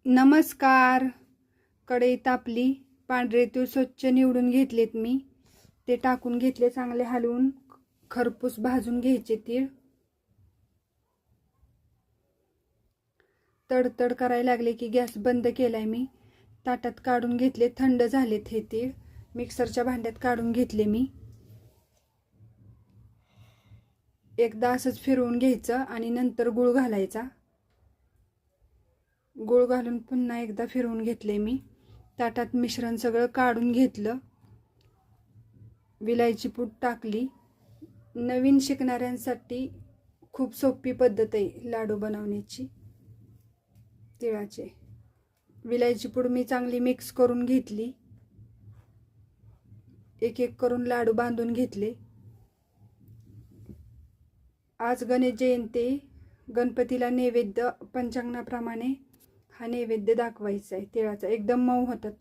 नमस्कार. कढई तापली, पांढरे तीळ स्वच्छ निवडून घेतलेत मी. ते टाकून घेतले, चांगले हलवून खरपूस भाजून घ्यायचे तीळ. तडतड करायला लागले की गॅस बंद केलाय मी. ताटात काढून घेतले, थंड झालेत हे तीळ. मिक्सरच्या भांड्यात काढून घेतले मी. एकदा असंच फिरवून घ्यायचं आणि नंतर गूळ घालायचा. गूळ घालून पुन्हा एकदा फिरवून घेतले मी. ताटात मिश्रण सगळं काढून घेतलं. विलायची पूड टाकली. नवीन शिकणाऱ्यांसाठी खूप सोपी पद्धत आहे लाडू बनवण्याची तिळाचे. विलायची पूड मी चांगली मिक्स करून घेतली. एक एक करून लाडू बांधून घेतले. आज गणेश जयंती, गणपतीला नैवेद्य पंचांगणाप्रमाणे हा नैवेद्य दाखवायचा आहे तिळाचा. एकदम मऊ होतात.